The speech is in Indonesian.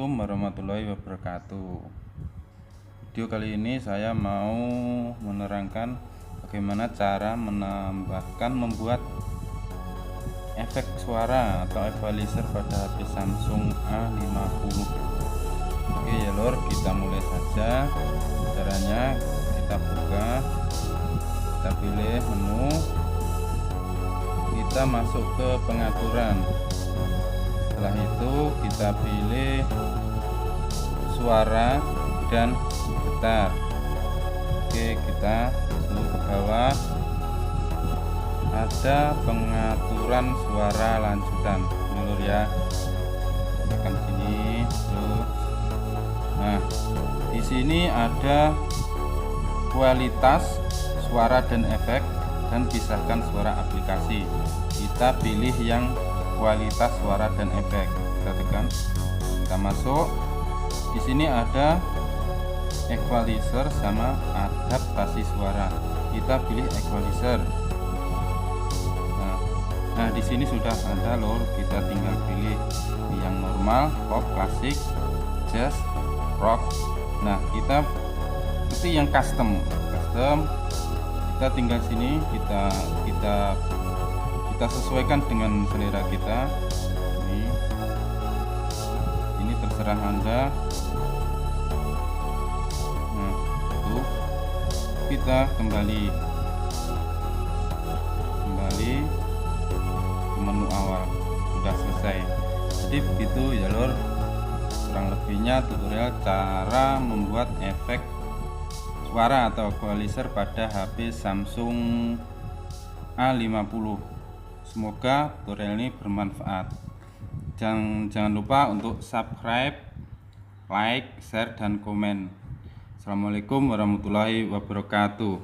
Assalamualaikum warahmatullahi wabarakatuh. Video kali ini saya mau menerangkan bagaimana cara membuat efek suara atau equalizer pada HP Samsung A50. Oke ya lor, kita mulai saja. Caranya kita buka, kita pilih menu, kita masuk ke pengaturan. Setelah itu kita pilih suara dan getar. Oke, kita zoom ke bawah, ada pengaturan suara lanjutan menurut ya, tekan sini tuh. Nah, di sini ada kualitas suara dan efek dan pisahkan suara aplikasi. Kita pilih yang kualitas suara dan efek. Kita tekan, kita masuk. Di sini ada equalizer sama adaptasi suara. Kita pilih equalizer. Nah, di sini sudah ada lor. Kita tinggal pilih yang normal, pop, klasik, jazz, rock. Nah, kita pilih yang custom. Kita tinggal sini, kita sesuaikan dengan selera kita. Ini terserah Anda. Nah, itu kita kembali ke menu awal. Sudah selesai. Jadi begitu ya lor, kurang lebihnya tutorial cara membuat efek suara atau equalizer pada HP Samsung A50. Semoga tutorial ini bermanfaat. Jangan lupa untuk subscribe, like, share, dan komen. Assalamualaikum warahmatullahi wabarakatuh.